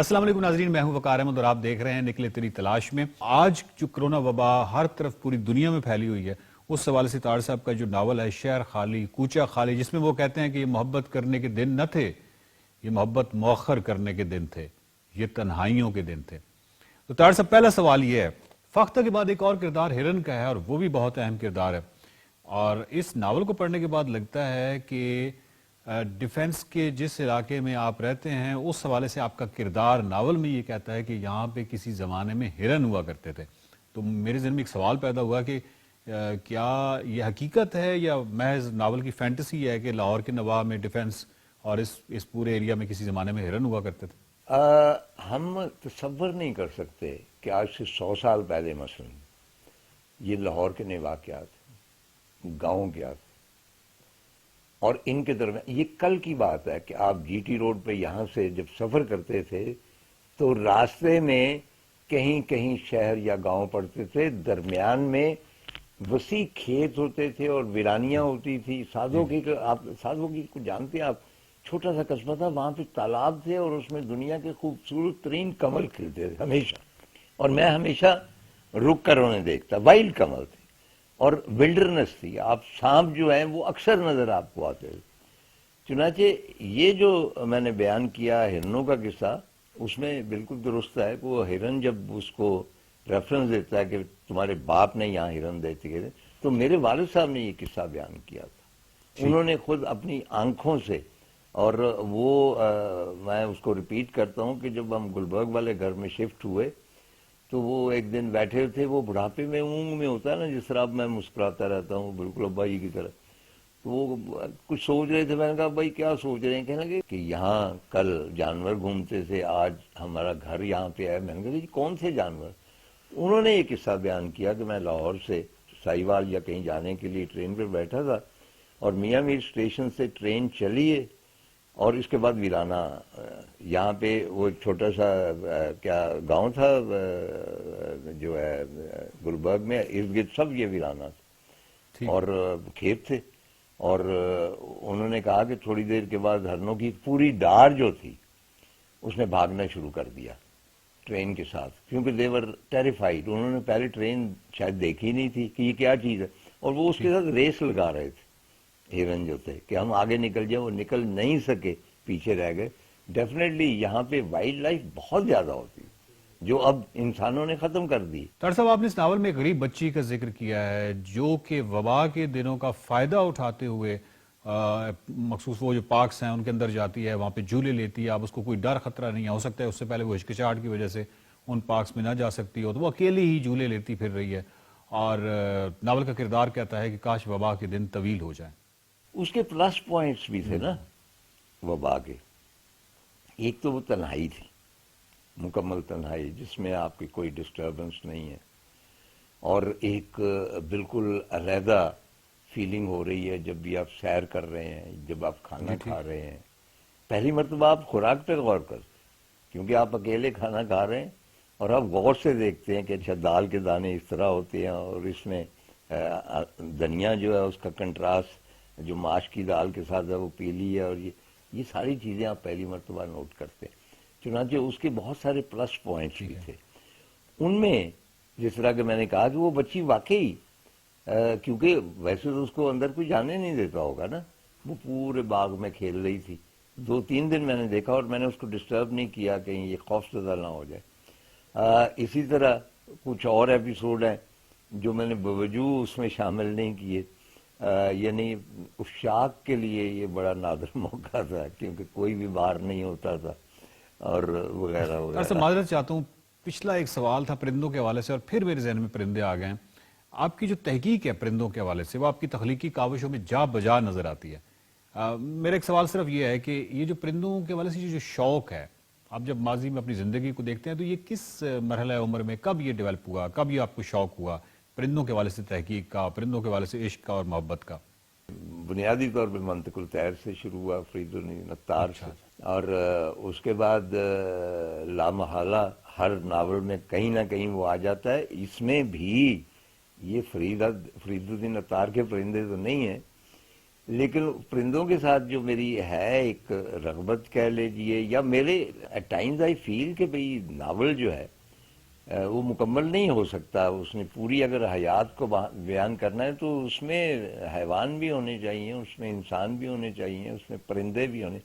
السلام علیکم ناظرین، میں ہوں وقار احمد اور آپ دیکھ رہے ہیں نکلے تیری تلاش میں۔ آج جو کرونا وبا ہر طرف پوری دنیا میں پھیلی ہوئی ہے، اس حوالے سے طاہر صاحب کا جو ناول ہے شہر خالی کوچہ خالی، جس میں وہ کہتے ہیں کہ یہ محبت کرنے کے دن نہ تھے، یہ محبت مؤخر کرنے کے دن تھے، یہ تنہائیوں کے دن تھے۔ تو طاہر صاحب، پہلا سوال یہ ہے، فاختہ کے بعد ایک اور کردار ہرن کا ہے اور وہ بھی بہت اہم کردار ہے، اور اس ناول کو پڑھنے کے بعد لگتا ہے کہ ڈیفنس کے جس علاقے میں آپ رہتے ہیں اس حوالے سے آپ کا کردار ناول میں یہ کہتا ہے کہ یہاں پہ کسی زمانے میں ہرن ہوا کرتے تھے۔ تو میرے ذہن میں ایک سوال پیدا ہوا کہ کیا یہ حقیقت ہے یا محض ناول کی فینٹیسی ہے کہ لاہور کے نواب میں ڈیفنس اور اس پورے ایریا میں کسی زمانے میں ہرن ہوا کرتے تھے؟ ہم تصور نہیں کر سکتے کہ آج سے 100 سال پہلے مثلا یہ لاہور کے واقعات گاؤں کے اور ان کے درمیان، یہ کل کی بات ہے کہ آپ جی ٹی روڈ پہ یہاں سے جب سفر کرتے تھے تو راستے میں کہیں کہیں شہر یا گاؤں پڑتے تھے، درمیان میں وسیع کھیت ہوتے تھے اور ویرانیاں ہوتی تھی۔ سادھو کی کو جانتے ہیں آپ؟ چھوٹا سا قصبہ تھا، وہاں پہ تالاب تھے اور اس میں دنیا کے خوبصورت ترین کمل کھلتے تھے ہمیشہ، اور میں ہمیشہ رک کر انہیں دیکھتا، وائلڈ کمل تھے اور ولڈرنس تھی، آپ سانپ جو ہیں وہ اکثر نظر آپ کو آتے تھے۔ چنانچہ یہ جو میں نے بیان کیا ہرنوں کا قصہ، اس میں بالکل درست ہے کہ وہ ہرن جب اس کو ریفرنس دیتا ہے کہ تمہارے باپ نے یہاں ہرن دیتے تھے، تو میرے والد صاحب نے یہ قصہ بیان کیا تھا، انہوں نے خود اپنی آنکھوں سے، اور وہ میں اس کو ریپیٹ کرتا ہوں کہ جب ہم گلبرگ والے گھر میں شفٹ ہوئے تو وہ ایک دن بیٹھے تھے، وہ بڑھاپے میں اونگ میں ہوتا ہے نا جس طرح اب میں مسکراتا رہتا ہوں بالکل ابا جی کی طرح، تو وہ کچھ سوچ رہے تھے۔ میں نے کہا بھائی کیا سوچ رہے ہیں؟ کہنے لگے کہ یہاں کل جانور گھومتے تھے، آج ہمارا گھر یہاں پہ ہے۔ میں نے کہا جی کون سے جانور؟ انہوں نے یہ قصہ بیان کیا کہ میں لاہور سے سائیوال یا کہیں جانے کے لیے ٹرین پہ بیٹھا تھا اور میاں میر اسٹیشن سے ٹرین چلی ہے اور اس کے بعد ویرانہ، یہاں پہ وہ ایک چھوٹا سا کیا گاؤں تھا جو ہے گلبرگ میں، ارد گرد سب یہ ویرانہ تھا اور کھیت تھے، اور انہوں نے کہا کہ تھوڑی دیر کے بعد ہرنوں کی پوری ڈار جو تھی اس نے بھاگنا شروع کر دیا ٹرین کے ساتھ، کیونکہ دے ور ٹیریفائڈ، انہوں نے پہلے ٹرین شاید دیکھی نہیں تھی کہ یہ کیا چیز ہے، اور وہ اس کے ساتھ ریس لگا رہے تھے ہرن جو تھے کہ ہم آگے نکل جائیں، وہ نکل نہیں سکے، پیچھے رہ گئے۔ ڈیفینیٹلی یہاں پہ وائلڈ لائف بہت زیادہ ہوتی ہے جو اب انسانوں نے ختم کر دی۔ طاہر صاحب، آپ نے اس ناول میں ایک غریب بچی کا ذکر کیا ہے جو کہ وبا کے دنوں کا فائدہ اٹھاتے ہوئے مخصوص وہ جو پارکس ہیں ان کے اندر جاتی ہے، وہاں پہ جھولے لیتی ہے، آپ اس کو کوئی ڈر خطرہ نہیں ہے، ہو سکتا ہے اس سے پہلے وہ ہچکچاہٹ کی وجہ سے ان پارکس میں نہ جا سکتی ہو، تو وہ اکیلی ہی جھولے لیتی پھر رہی ہے، اور ناول کا کردار کہتا ہے کہ کاش وبا کے دن طویل ہو جائیں۔ اس کے پلس پوائنٹس بھی تھے نا وبا کے، ایک تو وہ تنہائی تھی، مکمل تنہائی جس میں آپ کی کوئی ڈسٹربنس نہیں ہے، اور ایک بالکل علیحدہ فیلنگ ہو رہی ہے جب بھی آپ سیر کر رہے ہیں، جب آپ کھانا کھا رہے ہیں، پہلی مرتبہ آپ خوراک پہ غور کرتے کیونکہ آپ اکیلے کھانا کھا رہے ہیں اور آپ غور سے دیکھتے ہیں کہ اچھا دال کے دانے اس طرح ہوتے ہیں اور اس میں دھنیا جو ہے اس کا کنٹراسٹ جو ماش کی دال کے ساتھ ہے وہ پیلی ہے، اور یہ ساری چیزیں آپ پہلی مرتبہ نوٹ کرتے ہیں۔ چنانچہ اس کے بہت سارے پلس پوائنٹس بھی تھے، ان میں جس طرح کہ میں نے کہا کہ وہ بچی واقعی کیونکہ ویسے تو اس کو اندر کوئی جانے نہیں دیتا ہوگا نا، وہ پورے باغ میں کھیل رہی تھی، 2-3 دن میں نے دیکھا اور میں نے اس کو ڈسٹرب نہیں کیا کہیں یہ خوف زدہ نہ ہو جائے۔ اسی طرح کچھ اور ایپیسوڈ ہیں جو میں نے بوجود اس میں شامل نہیں کیے، یعنی افشاق کے لیے یہ بڑا نادر موقع تھا کیونکہ کوئی بھی باہر نہیں ہوتا تھا اور وغیرہ وغیرہ۔ معذرت چاہتا ہوں، پچھلا ایک سوال تھا پرندوں کے حوالے سے اور پھر میرے ذہن میں پرندے آ گئے ہیں۔ آپ کی جو تحقیق ہے پرندوں کے حوالے سے وہ آپ کی تخلیقی کاوشوں میں جا بجا نظر آتی ہے۔ میرا ایک سوال صرف یہ ہے کہ یہ جو پرندوں کے حوالے سے جو شوق ہے، آپ جب ماضی میں اپنی زندگی کو دیکھتے ہیں تو یہ کس مرحلہ عمر میں کب یہ ڈیولپ ہوا، کب یہ آپ کو شوق ہوا پرندوں کے حوالے سے تحقیق کا، پرندوں کے حوالے سے عشق کا اور محبت کا؟ بنیادی طور پہ منطق الطیر سے شروع ہوا، فرید النطار سے، اور اس کے بعد لامحالہ ہر ناول میں کہیں نہ کہیں وہ آ جاتا ہے۔ اس میں بھی یہ فرید الدین عطار کے پرندے تو نہیں ہیں، لیکن پرندوں کے ساتھ جو میری ہے ایک رغبت کہہ لیجئے، یا میرے ایٹ ٹائمز آئی فیل کہ بھئی ناول جو ہے وہ مکمل نہیں ہو سکتا، اس نے پوری اگر حیات کو بیان کرنا ہے تو اس میں حیوان بھی ہونے چاہیے، اس میں انسان بھی ہونے چاہیے، اس میں پرندے بھی ہونے،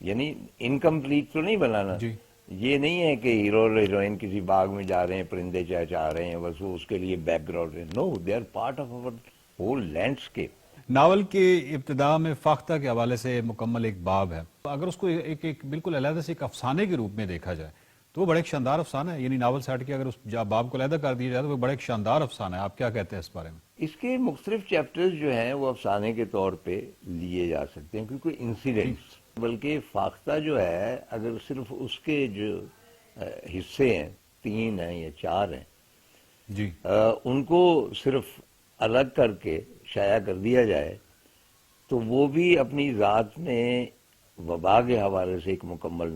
یعنی انکمپلیٹ تو نہیں بنانا. جی یہ نہیں ہے کہ ہیرو اور ہیروئن کسی باغ میں جا رہے ہیں، پرندے چہچہا رہے ہیں، بس وہ اس کے لیے بیک گراؤنڈ ہے. No, they are part of over whole landscape. Novel کے ابتداء میں فاختہ کے حوالے سے مکمل ایک باب ہے. اگر اس کو ایک بالکل علیحدہ سے ایک افسانے کے روپ میں دیکھا جائے تو وہ بڑا ایک شاندار افسانہ ہے. یعنی ناول سے ہٹ کے اگر اس باب کو علیحدہ کر دیا جائے تو وہ بڑا ایک شاندار افسانہ ہے. آپ کیا کہتے ہیں اس بارے میں؟ اس کے مختلف چیپٹرز جو ہیں وہ افسانے کے طور پہ لیے جا سکتے ہیں، کیونکہ انسیڈنٹس، بلکہ فاختہ جو ہے اگر صرف اس کے جو حصے ہیں 3 ہیں یا 4 ہیں، جی ان کو صرف الگ کر کے شائع کر دیا جائے تو وہ بھی اپنی ذات میں وبا کے حوالے سے ایک مکمل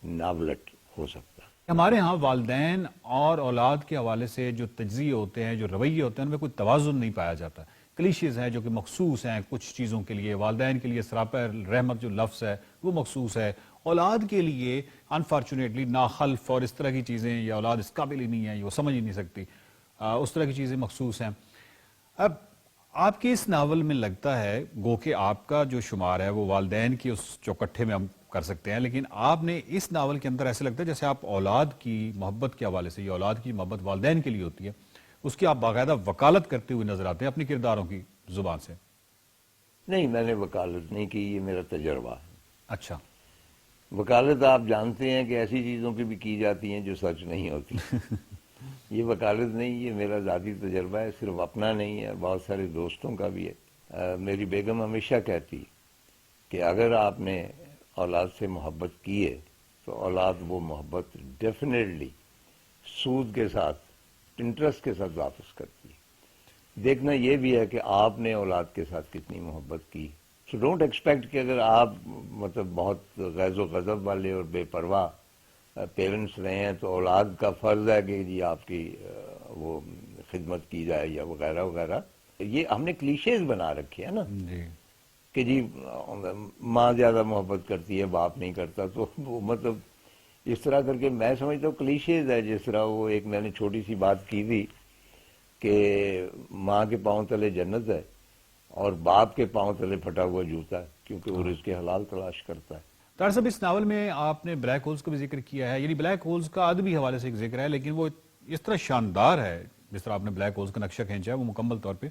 ناولٹ ہو سکتا ہے. ہمارے ہاں والدین اور اولاد کے حوالے سے جو تجزیے ہوتے ہیں، جو رویے ہوتے ہیں، ان میں کوئی توازن نہیں پایا جاتا. کلیشیز ہیں جو کہ مخصوص ہیں کچھ چیزوں کے لیے. والدین کے لیے سراپا رحمت جو لفظ ہے وہ مخصوص ہے، اولاد کے لیے انفارچونیٹلی ناخلف اور اس طرح کی چیزیں، یا اولاد اس قابل ہی نہیں ہے، یہ وہ سمجھ ہی نہیں سکتی، اس طرح کی چیزیں مخصوص ہیں. اب آپ کے اس ناول میں لگتا ہے گو کہ آپ کا جو شمار ہے وہ والدین کی اس چوکٹھے میں ہم کر سکتے ہیں، لیکن آپ نے اس ناول کے اندر ایسے لگتا ہے جیسے آپ اولاد کی محبت کے حوالے سے، یا اولاد کی محبت والدین کے لیے ہوتی ہے، اس کی آپ باقاعدہ وکالت کرتے ہوئے نظر آتے ہیں اپنی کرداروں کی زبان سے. نہیں، میں نے وکالت نہیں کی، یہ میرا تجربہ ہے. اچھا. وکالت آپ جانتے ہیں کہ ایسی چیزوں کی بھی کی جاتی ہیں جو سچ نہیں ہوتی. یہ وکالت نہیں، یہ میرا ذاتی تجربہ ہے، صرف اپنا نہیں ہے، بہت سارے دوستوں کا بھی ہے. میری بیگم ہمیشہ کہتی کہ اگر آپ نے اولاد سے محبت کی ہے تو اولاد وہ محبت ڈیفینیٹلی سود کے ساتھ، انٹرسٹ کے ساتھ واپس کرتی ہے. دیکھنا یہ بھی ہے کہ آپ نے اولاد کے ساتھ کتنی محبت کی. سو ڈونٹ ایکسپیکٹ کہ اگر آپ مطلب بہت غیظ و غضب والے اور بے پرواہ پیرنٹس رہے ہیں تو اولاد کا فرض ہے کہ جی آپ کی وہ خدمت کی جائے یا وغیرہ وغیرہ. یہ ہم نے کلیشیز بنا رکھے ہیں نا جی کہ جی ماں زیادہ محبت کرتی ہے، باپ نہیں کرتا. تو وہ مطلب اس طرح کر کے میں سمجھتا ہوں کلیشیز ہے. جس طرح وہ ایک میں نے چھوٹی سی بات کی تھی کہ ماں کے پاؤں تلے جنت ہے اور باپ کے پاؤں تلے پھٹا ہوا جوتا ہے، کیونکہ وہ رزق حلال تلاش کرتا ہے. طاہر صاحب، اس ناول میں آپ نے بلیک ہولز کا بھی ذکر کیا ہے. یعنی بلیک ہولز کا ادبی حوالے سے ایک ذکر ہے، لیکن وہ اس طرح شاندار ہے جس طرح آپ نے بلیک ہولز کا نقشہ کھینچا ہے، وہ مکمل طور پہ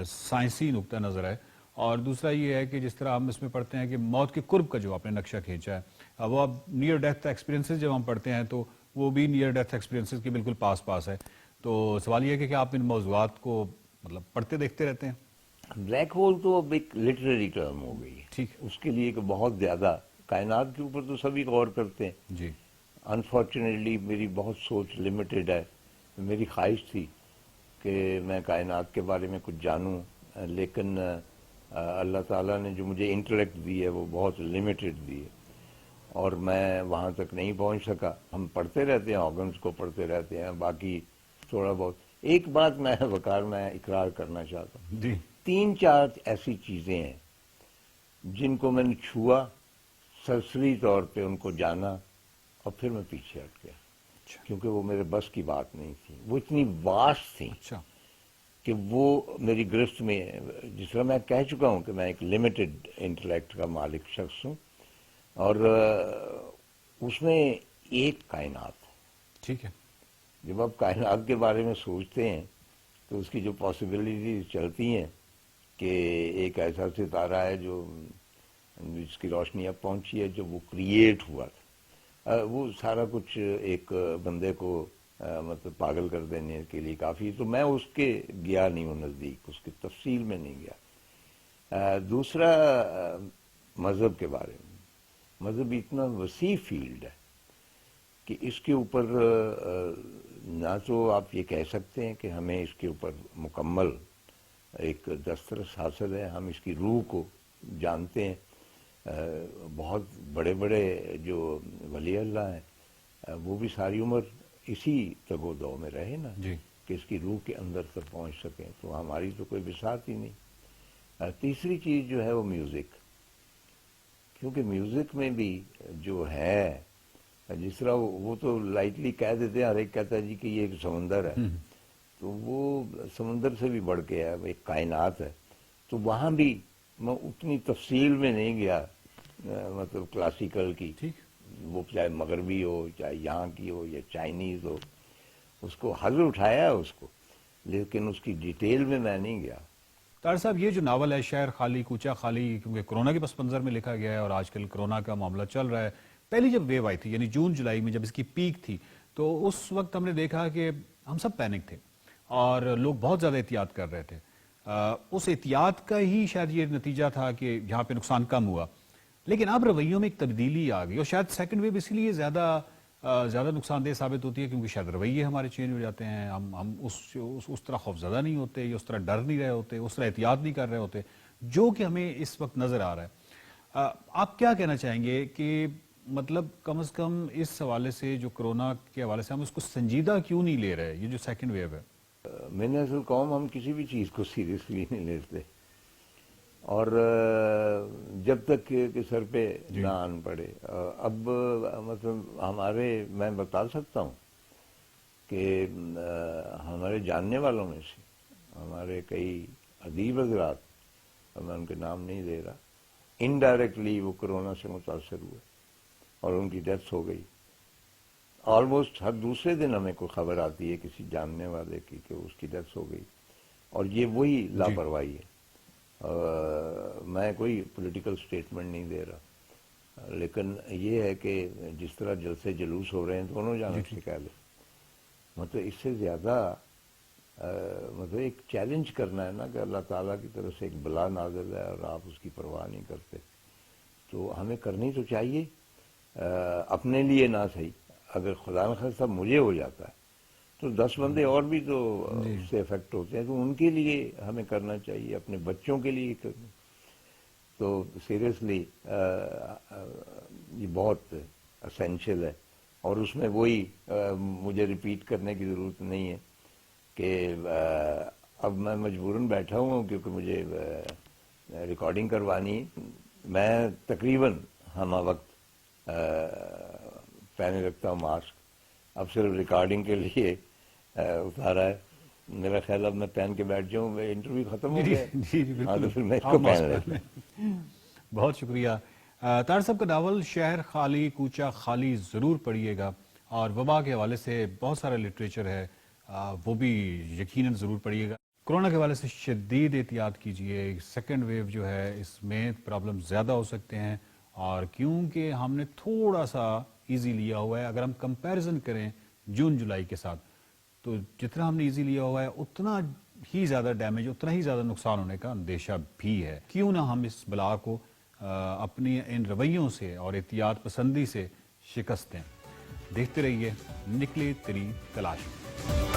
سائنسی نقطہ نظر ہے. اور دوسرا یہ ہے کہ جس طرح ہم اس میں پڑھتے ہیں کہ موت کے قرب کا جو آپ نے نقشہ کھینچا ہے، وہ اب نیئر ڈیتھ ایکسپیرینسز جب ہم پڑھتے ہیں تو وہ بھی نیئر ڈیتھ ایکسپیرینسز کے بالکل پاس ہے. تو سوال یہ ہے کہ آپ ان موضوعات کو مطلب پڑھتے دیکھتے رہتے ہیں؟ بلیک ہول تو اب ایک لٹریری ٹرم ہو گئی ہے. ٹھیک. اس کے لیے کہ بہت زیادہ کائنات کے اوپر تو سبھی غور کرتے ہیں. جی. انفارچونیٹلی میری بہت سوچ لمیٹڈ ہے. میری خواہش تھی کہ میں کائنات کے بارے میں کچھ جانوں، لیکن اللہ تعالیٰ نے جو مجھے انٹلیکٹ دی ہے وہ بہت لمیٹڈ دی ہے اور میں وہاں تک نہیں پہنچ سکا. ہم پڑھتے رہتے ہیں، آرگنز کو پڑھتے رہتے ہیں، باقی تھوڑا بہت. ایک بات میں وقار میں اقرار کرنا چاہتا ہوں. جی. 3-4 ایسی چیزیں ہیں جن کو میں نے چھوا، سرسری طور پہ ان کو جانا اور پھر میں پیچھے ہٹ گیا کیونکہ وہ میرے بس کی بات نہیں تھی. وہ اتنی واسٹ تھی اچھا. کہ وہ میری گرفت میں، جس طرح میں کہہ چکا ہوں کہ میں ایک لمیٹڈ انٹلیکٹ کا مالک شخص ہوں اور اس میں ایک کائنات. ٹھیک ہے. جب آپ کائنات کے بارے میں سوچتے ہیں تو اس کی جو پاسبلٹیز چلتی ہیں کہ ایک ایسا ستارہ ہے جو جس کی روشنی اب پہنچی ہے، جو وہ کریٹ ہوا تھا، وہ سارا کچھ ایک بندے کو مطلب پاگل کر دینے کے لیے کافی. تو میں اس کے گیا نہیں ہوں نزدیک، اس کی تفصیل میں نہیں گیا. دوسرا مذہب کے بارے میں. مذہب اتنا وسیع فیلڈ ہے کہ اس کے اوپر نہ تو آپ یہ کہہ سکتے ہیں کہ ہمیں اس کے اوپر مکمل ایک دسترس حاصل ہے، ہم اس کی روح کو جانتے ہیں. بہت بڑے بڑے جو ولی اللہ ہیں وہ بھی ساری عمر اسی تگ و دو میں رہے نا جی. کہ اس کی روح کے اندر تک پہنچ سکیں. تو ہماری تو کوئی بساط ہی نہیں. تیسری چیز جو ہے وہ میوزک، کیونکہ میوزک میں بھی جو ہے جس طرح وہ تو لائٹلی کہہ دیتے ہیں، ہر ایک کہتا ہے جی کہ یہ ایک سمندر ہے، تو وہ سمندر سے بھی بڑھ کے ہے، وہ ایک کائنات ہے. تو وہاں بھی میں اتنی تفصیل میں نہیں گیا، مطلب کلاسیکل کی، ٹھیک. وہ چاہے مغربی ہو، چاہے یہاں کی ہو یا چائنیز ہو، اس کو حل اٹھایا اس کو، لیکن اس کی ڈیٹیل میں نہیں گیا. طاہر صاحب، یہ جو ناول ہے شہر خالی کوچہ خالی، کیونکہ کرونا کے پس منظر میں لکھا گیا ہے اور آج کل کرونا کا معاملہ چل رہا ہے. پہلی جب ویو آئی تھی یعنی جون جولائی میں جب اس کی پیک تھی، تو اس وقت ہم نے دیکھا کہ ہم سب پینک تھے اور لوگ بہت زیادہ احتیاط کر رہے تھے. اس احتیاط کا ہی شاید یہ نتیجہ تھا کہ یہاں پہ نقصان کم ہوا. لیکن اب رویوں میں ایک تبدیلی آ گئی اور شاید سیکنڈ ویو اس لیے زیادہ نقصان دہ ثابت ہوتی ہے کیونکہ شاید رویے ہمارے چینج ہو جاتے ہیں. ہم اس طرح خوفزدہ نہیں ہوتے یا اس طرح ڈر نہیں رہے ہوتے، اس طرح احتیاط نہیں کر رہے ہوتے جو کہ ہمیں اس وقت نظر آ رہا ہے. آپ کیا کہنا چاہیں گے کہ مطلب کم از کم اس حوالے سے جو کرونا کے حوالے سے ہم اس کو سنجیدہ کیوں نہیں لے رہے، یہ جو سیکنڈ ویو ہے؟ میں نے اصل قوم ہم کسی بھی چیز کو سیریسلی نہیں لیتے، اور جب تک کہ سر پہ نہ آن پڑے. اب مطلب میں بتا سکتا ہوں کہ ہمارے جاننے والوں میں سے ہمارے کئی ادیب حضرات، میں ان کے نام نہیں دے رہا، انڈائریکٹلی وہ کرونا سے متاثر ہوئے اور ان کی ڈیتھ ہو گئی. آلموسٹ ہر دوسرے دن ہمیں کوئی خبر آتی ہے کسی جاننے والے کی کہ اس کی ڈیتھ ہو گئی، اور یہ وہی لاپرواہی ہے. میں کوئی پولیٹیکل سٹیٹمنٹ نہیں دے رہا، لیکن یہ ہے کہ جس طرح جلسے جلوس ہو رہے ہیں دونوں جانب سے کہہ لیں، مطلب اس سے زیادہ مطلب ایک چیلنج کرنا ہے نا کہ اللہ تعالیٰ کی طرف سے ایک بلا نازل ہے اور آپ اس کی پرواہ نہیں کرتے. تو ہمیں کرنی تو چاہیے، اپنے لیے نہ صحیح، اگر خدا نخواستہ مجھے ہو جاتا ہے تو 10 بندے اور بھی تو اس سے افیکٹ ہوتے ہیں، تو ان کے لیے ہمیں کرنا چاہیے، اپنے بچوں کے لیے کرنا. تو سیریسلی یہ بہت اسینشیل ہے، اور اس میں وہی مجھے ریپیٹ کرنے کی ضرورت نہیں ہے کہ اب میں مجبوراً بیٹھا ہوں کیونکہ مجھے ریکارڈنگ کروانی ہے. میں تقریباً ہمہ وقت پہنے رکھتا ہوں ماسک، اب صرف ریکارڈنگ کے لیے اتارا ہے. میرا خیال اب میں پہن کے بیٹھ جاؤں، انٹرویو ختم ہو گیا. ہاں تو پھر میں اس کو پہن لیتا ہوں. بہت شکریہ. طاہر صاحب کا ناول شہر خالی کوچہ خالی ضرور پڑھیے گا، اور وبا کے حوالے سے بہت سارا لٹریچر ہے وہ بھی یقیناً ضرور پڑھیے گا. کرونا کے حوالے سے شدید احتیاط کیجیے. سیکنڈ ویو جو ہے اس میں پرابلم زیادہ ہو سکتے ہیں، اور کیونکہ ہم نے تھوڑا سا ایزی لیا ہوا ہے، اگر ہم کمپیریزن کریں جون جولائی کے ساتھ، تو جتنا ہم نے ایزی لیا ہوا ہے اتنا ہی زیادہ ڈیمیج، اتنا ہی زیادہ نقصان ہونے کا اندیشہ بھی ہے. کیوں نہ ہم اس بلا کو اپنی ان رویوں سے اور احتیاط پسندی سے شکست دیں. دیکھتے رہیے نکلے تیری تلاش میں.